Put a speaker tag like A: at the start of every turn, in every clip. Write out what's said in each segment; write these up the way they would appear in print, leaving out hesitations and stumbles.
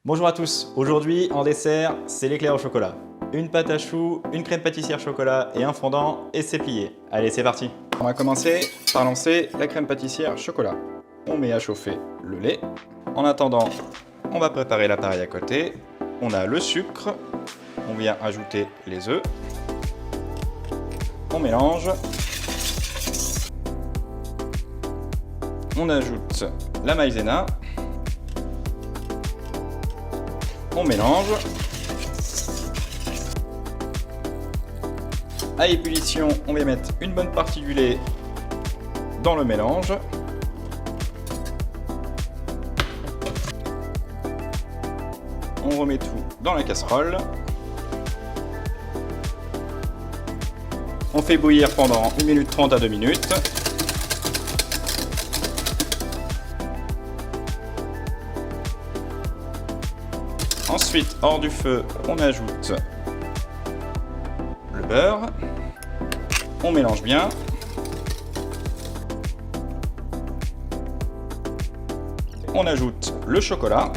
A: Bonjour à tous, aujourd'hui en dessert, c'est l'éclair au chocolat. Une pâte à choux, une crème pâtissière chocolat et un fondant et c'est plié. Allez, c'est parti. On va commencer par lancer la crème pâtissière chocolat. On met à chauffer le lait. En attendant, on va préparer l'appareil à côté. On a le sucre, on vient ajouter les œufs. On mélange. On ajoute la maïzena. On mélange. À ébullition, on va mettre une bonne partie du lait dans le mélange. On remet tout dans la casserole. On fait bouillir pendant 1 minute 30 à 2 minutes. Ensuite, hors du feu, on ajoute le beurre. On mélange bien. On ajoute le chocolat.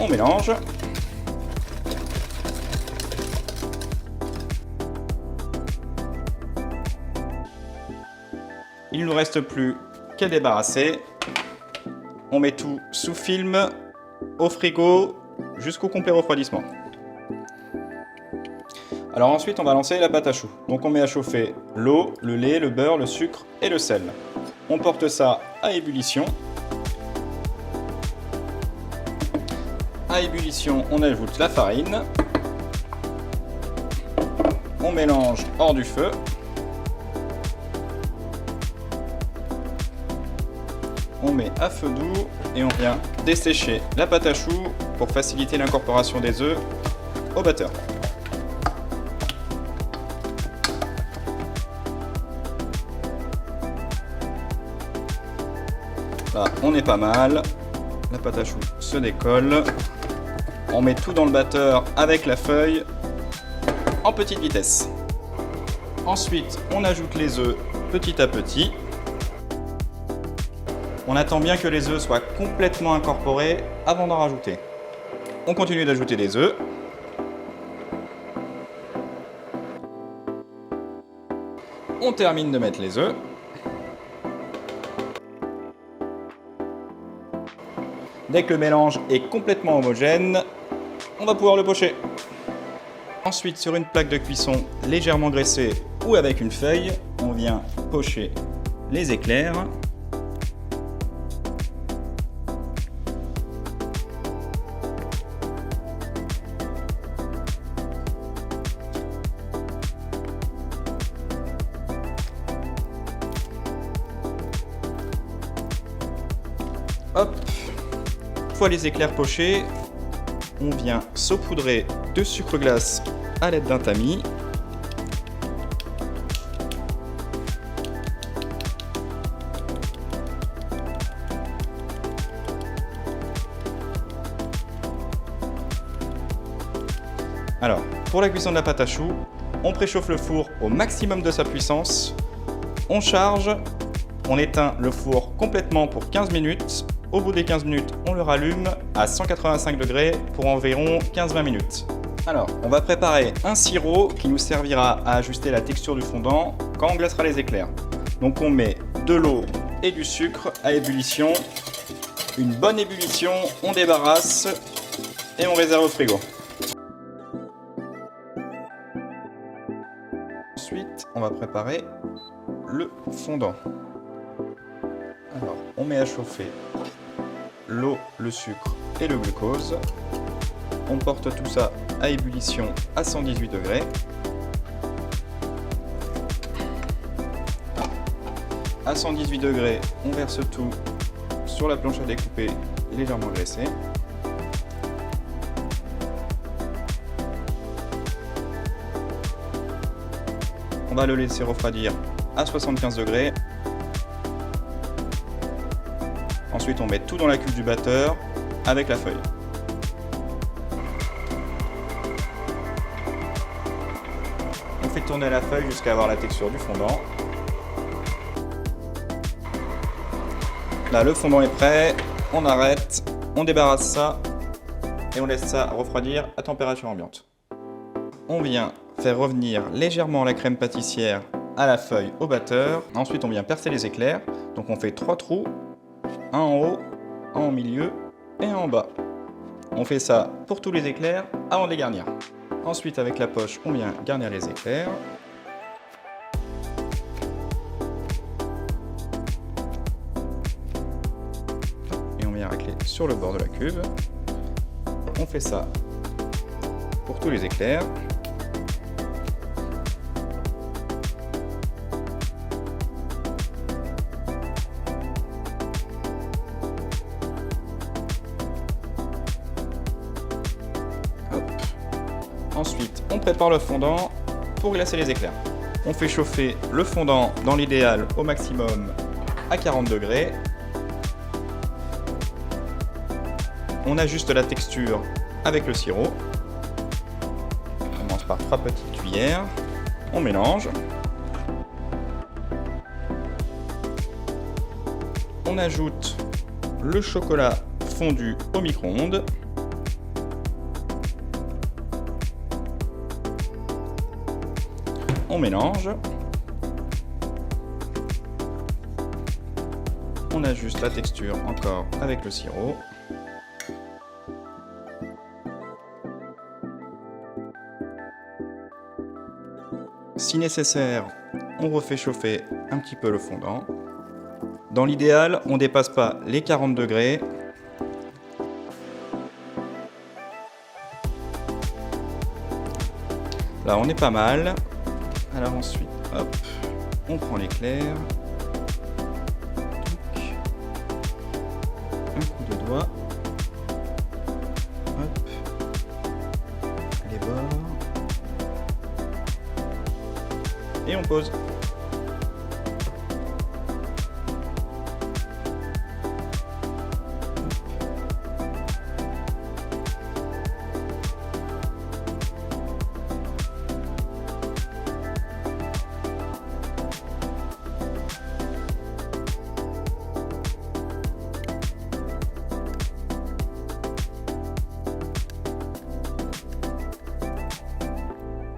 A: On mélange. Il ne nous reste plus qu'à débarrasser. On met tout sous film, au frigo, jusqu'au complet refroidissement. Alors ensuite, on va lancer la pâte à choux. Donc on met à chauffer l'eau, le lait, le beurre, le sucre et le sel. On porte ça à ébullition. À ébullition, on ajoute la farine. On mélange hors du feu. On met à feu doux et on vient dessécher la pâte à choux pour faciliter l'incorporation des œufs au batteur. Là, on est pas mal. La pâte à choux se décolle. On met tout dans le batteur avec la feuille en petite vitesse. Ensuite, on ajoute les œufs petit à petit. On attend bien que les œufs soient complètement incorporés avant d'en rajouter. On continue d'ajouter des œufs. On termine de mettre les œufs. Dès que le mélange est complètement homogène, on va pouvoir le pocher. Ensuite, sur une plaque de cuisson légèrement graissée ou avec une feuille, on vient pocher les éclairs. Hop, une fois les éclairs pochés, on vient saupoudrer de sucre glace à l'aide d'un tamis. Alors, pour la cuisson de la pâte à choux, on préchauffe le four au maximum de sa puissance. On charge, on éteint le four complètement pour 15 minutes. Au bout des 15 minutes, on le rallume à 185 degrés pour environ 15-20 minutes. Alors, on va préparer un sirop qui nous servira à ajuster la texture du fondant quand on glacera les éclairs. Donc on met de l'eau et du sucre à ébullition. Une bonne ébullition, on débarrasse et on réserve au frigo. Ensuite, on va préparer le fondant. Alors, on met à chauffer l'eau, le sucre et le glucose. On porte tout ça à ébullition à 118 degrés. À 118 degrés, on verse tout sur la planche à découper légèrement graissée. On va le laisser refroidir à 75 degrés. Ensuite, on met tout dans la cuve du batteur avec la feuille. On fait tourner la feuille jusqu'à avoir la texture du fondant. Là, le fondant est prêt. On arrête, on débarrasse ça et on laisse ça refroidir à température ambiante. On vient faire revenir légèrement la crème pâtissière à la feuille au batteur. Ensuite, on vient percer les éclairs. Donc on fait 3 trous, un en haut, un en milieu et un en bas. On fait ça pour tous les éclairs avant de les garnir. Ensuite, avec la poche, on vient garnir les éclairs. Et on vient racler sur le bord de la cuve. On fait ça pour tous les éclairs. Ensuite, on prépare le fondant pour glacer les éclairs. On fait chauffer le fondant dans l'idéal au maximum à 40 degrés. On ajuste la texture avec le sirop. On commence par 3 petites cuillères. On mélange. On ajoute le chocolat fondu au micro-ondes. On mélange. On ajuste la texture encore avec le sirop. Si nécessaire, on refait chauffer un petit peu le fondant. Dans l'idéal, on ne dépasse pas les 40 degrés. Là, on est pas mal. Alors ensuite, hop, on prend l'éclair. Un coup de doigt. Hop. Les bords. Et on pose.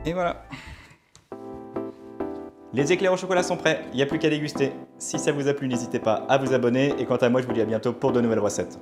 A: Et voilà. Les éclairs au chocolat sont prêts, il n'y a plus qu'à déguster. Si ça vous a plu, n'hésitez pas à vous abonner. Et quant à moi, je vous dis à bientôt pour de nouvelles recettes.